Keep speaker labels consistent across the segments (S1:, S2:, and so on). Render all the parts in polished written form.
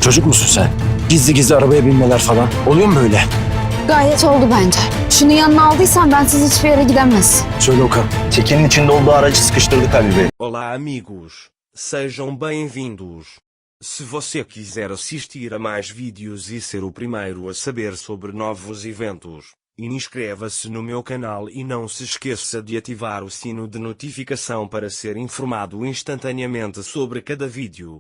S1: Çocuk musun sen? Gizli gizli arabaya binmeler falan. Oluyor mu böyle?
S2: Gayet oldu bence. Şunu yanına aldıysan bensiz hiçbir yere gidemez.
S1: Söyle Okan.
S3: Tekin'in içinde olduğu aracı sıkıştırdık Halil Bey.
S4: Olá, amigos. Sejam bem-vindos. Se você quiser assistir a mais vídeos e ser o primeiro a saber sobre novos eventos, inscreva-se no meu canal e não se esqueça de ativar o sino de notificação para ser informado instantaneamente sobre cada vídeo.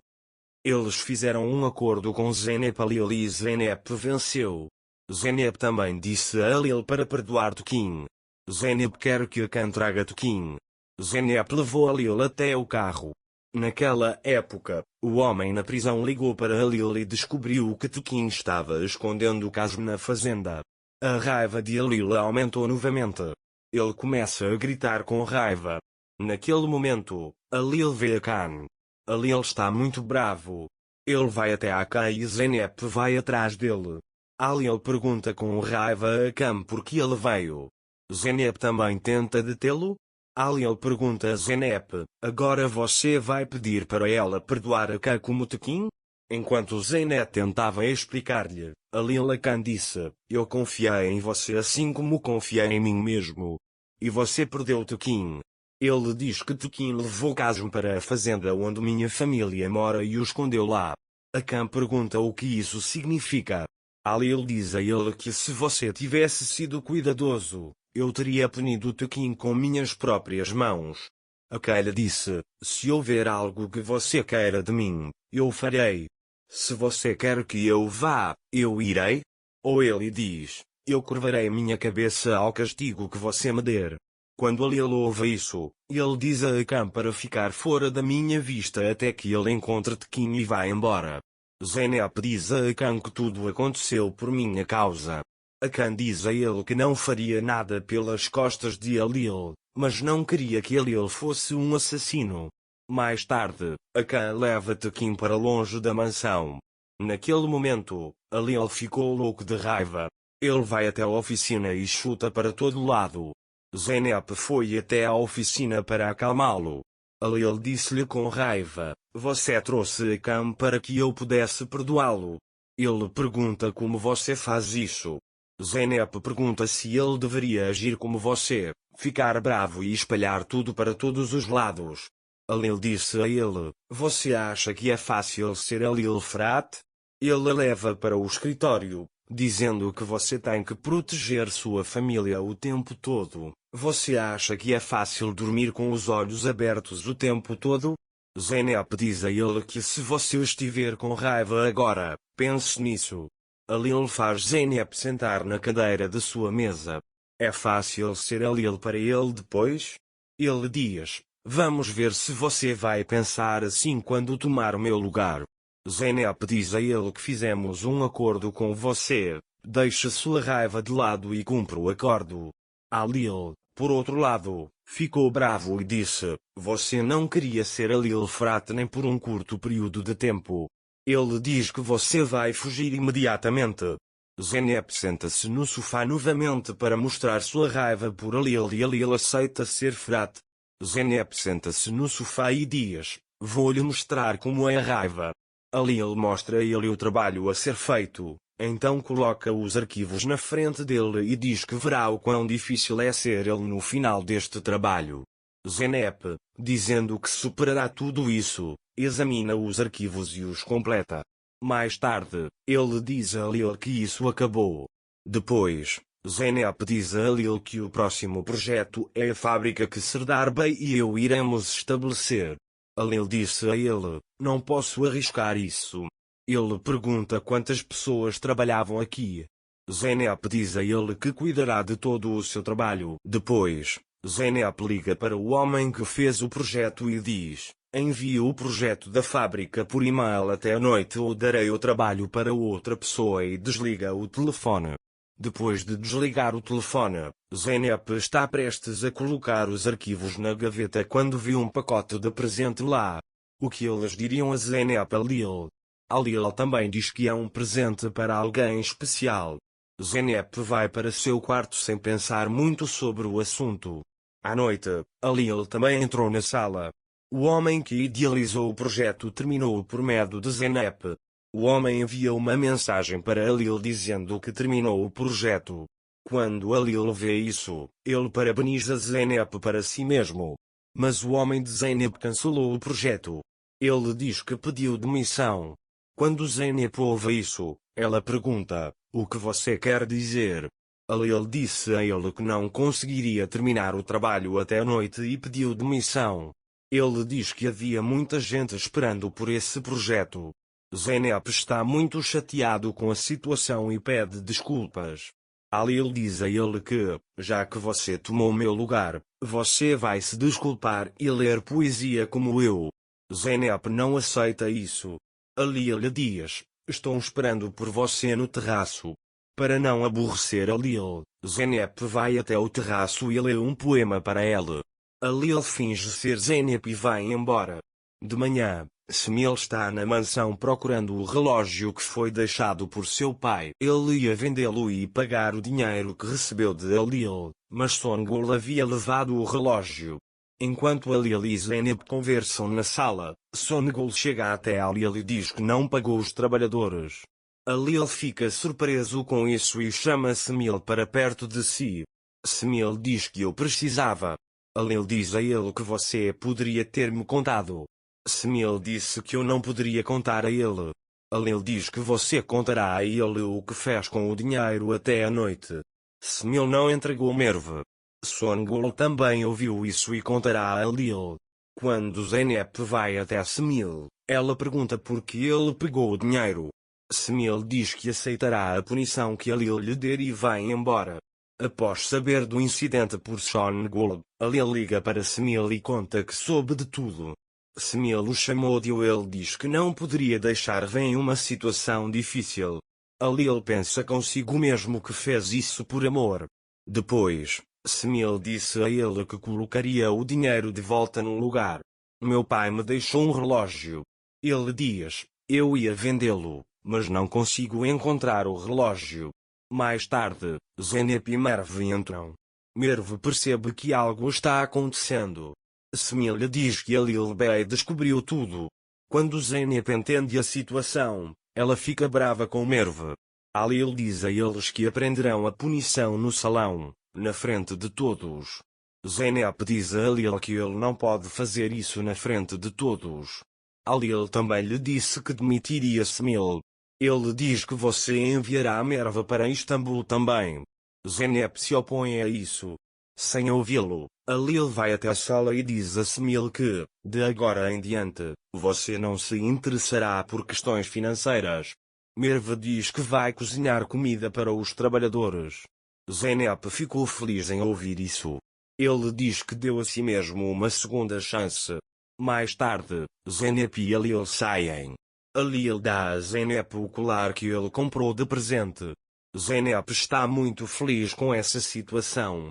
S4: Eles fizeram um acordo com Zeynep Halil e Zeynep venceu. Zeynep também disse a Halil para perdoar Tekin. Zeynep quer que Akan traga Tekin. Zeynep levou Halil até o carro. Naquela época, o homem na prisão ligou para Halil e descobriu que Tekin estava escondendo o caso na fazenda. A raiva de Halil aumentou novamente. Ele começa a gritar com raiva. Naquele momento, Halil vê Akan. Halil está muito bravo. Ele vai até Akan e Zeynep vai atrás dele. Halil pergunta com raiva a Akan por que ele veio. Zeynep também tenta detê-lo. Halil pergunta a Zeynep, agora você vai pedir para ela perdoar Akan como Tekin? Enquanto Zeynep tentava explicar-lhe, Halil Akan disse, eu confiei em você assim como confiei em mim mesmo. E você perdeu Tekin. Ele diz que Tekin levou Kazum para a fazenda onde minha família mora e o escondeu lá. Akan pergunta o que isso significa. Halil diz a ele que se você tivesse sido cuidadoso, eu teria punido Tekin com minhas próprias mãos. Akan disse, se houver algo que você queira de mim, eu farei. Se você quer que eu vá, eu irei? Ou ele diz, eu curvarei minha cabeça ao castigo que você me der. Quando Halil ouve isso, ele diz a Akan para ficar fora da minha vista até que ele encontre Tekin e vá embora. Zeynep diz a Akan que tudo aconteceu por minha causa. Akan diz a ele que não faria nada pelas costas de Halil, mas não queria que Halil fosse um assassino. Mais tarde, Akan leva Tekin para longe da mansão. Naquele momento, Halil ficou louco de raiva. Ele vai até a oficina e chuta para todo lado. Zeynep foi até a oficina para acalmá-lo. Halil disse-lhe com raiva, você trouxe Akan para que eu pudesse perdoá-lo. Ele pergunta como você faz isso. Zeynep pergunta se ele deveria agir como você, ficar bravo e espalhar tudo para todos os lados. Halil disse a ele, você acha que é fácil ser Halil Frat? Ele a leva para o escritório, dizendo que você tem que proteger sua família o tempo todo. Você acha que é fácil dormir com os olhos abertos o tempo todo? Zeynep diz a ele que se você estiver com raiva agora, pense nisso. Halil faz Zeynep sentar na cadeira de sua mesa. É fácil ser Halil para ele depois? Ele diz, vamos ver se você vai pensar assim quando tomar o meu lugar. Zeynep diz a ele que fizemos um acordo com você, deixe sua raiva de lado e cumpra o acordo. Halil, por outro lado, ficou bravo e disse, você não queria ser Halil Frat nem por um curto período de tempo. Ele diz que você vai fugir imediatamente. Zeynep senta-se no sofá novamente para mostrar sua raiva por Halil e Halil aceita ser Frat. Zeynep senta-se no sofá e diz, vou-lhe mostrar como é a raiva. Halil mostra a ele o trabalho a ser feito, então coloca os arquivos na frente dele e diz que verá o quão difícil é ser ele no final deste trabalho. Zeynep, dizendo que superará tudo isso, examina os arquivos e os completa. Mais tarde, ele diz a Halil que isso acabou. Depois, Zeynep diz a Halil que o próximo projeto é a fábrica que Serdar Bey e eu iremos estabelecer. Halil disse a ele, não posso arriscar isso. Ele pergunta quantas pessoas trabalhavam aqui. Zeynep diz a ele que cuidará de todo o seu trabalho. Depois, Zeynep liga para o homem que fez o projeto e diz, envie o projeto da fábrica por e-mail até a noite ou darei o trabalho para outra pessoa e desliga o telefone. Depois de desligar o telefone, Zeynep está prestes a colocar os arquivos na gaveta quando vê um pacote de presente lá. O que eles diriam a Zeynep Halil? Halil também diz que é um presente para alguém especial. Zeynep vai para seu quarto sem pensar muito sobre o assunto. À noite, Halil também entrou na sala. O homem que idealizou o projeto terminou por medo de Zeynep. O homem envia uma mensagem para Alil dizendo que terminou o projeto. Quando Alil vê isso, ele parabeniza Zeynep para si mesmo. Mas o homem de Zeynep cancelou o projeto. Ele diz que pediu demissão. Quando Zeynep ouve isso, ela pergunta: "O que você quer dizer?" Alil disse a ele que não conseguiria terminar o trabalho até a noite e pediu demissão. Ele diz que havia muita gente esperando por esse projeto. Zeynep está muito chateado com a situação e pede desculpas. Alil diz a ele que, já que você tomou meu lugar, você vai se desculpar e ler poesia como eu. Zeynep não aceita isso. Alil lhe diz: "Estou esperando por você no terraço." Para não aborrecer Alil, Zeynep vai até o terraço e lê um poema para ela. Alil finge ser Zeynep e vai embora. De manhã, Smil está na mansão procurando o relógio que foi deixado por seu pai. Ele ia vendê-lo e pagar o dinheiro que recebeu de Alil, mas Songul havia levado o relógio. Enquanto Alil e Zeynep conversam na sala, Songul chega até Alil e diz que não pagou os trabalhadores. Alil fica surpreso com isso e chama Smil para perto de si. Smil diz que eu precisava. Alil diz a ele que você poderia ter me contado. Smil disse que eu não poderia contar a ele. Alil diz que você contará a ele o que fez com o dinheiro até a noite. Smil não entregou Merve. Songul também ouviu isso e contará a Alil. Quando Zeynep vai até Smil, ela pergunta por que ele pegou o dinheiro. Smil diz que aceitará a punição que Alil lhe der e vai embora. Após saber do incidente por Songul, Alil liga para Smil e conta que soube de tudo. Smil o chamou de ele diz que não poderia deixar em uma situação difícil. Alil pensa consigo mesmo que fez isso por amor. Depois, Smil disse a ele que colocaria o dinheiro de volta no lugar. Meu pai me deixou um relógio. Ele diz: eu ia vendê-lo, mas não consigo encontrar o relógio. Mais tarde, Zeynep e Merve entram. Merve percebe que algo está acontecendo. Smil lhe diz que Alil Bey descobriu tudo. Quando Zeynep entende a situação, ela fica brava com Merve. Alil diz a eles que aprenderão a punição no salão, na frente de todos. Zeynep diz a Alil que ele não pode fazer isso na frente de todos. Alil também lhe disse que demitiria Smil. Ele diz que você enviará a Merve para Istambul também. Zeynep se opõe a isso. Sem ouvi-lo, Alil vai até a sala e diz a Smil que, de agora em diante, você não se interessará por questões financeiras. Merve diz que vai cozinhar comida para os trabalhadores. Zeynep ficou feliz em ouvir isso. Ele diz que deu a si mesmo uma segunda chance. Mais tarde, Zeynep e Alil saem. Alil dá a Zeynep o colar que ele comprou de presente. Zeynep está muito feliz com essa situação.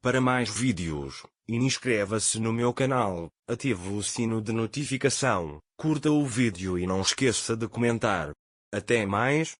S4: Para mais vídeos, inscreva-se no meu canal, ative o sino de notificação, curta o vídeo e não esqueça de comentar. Até mais.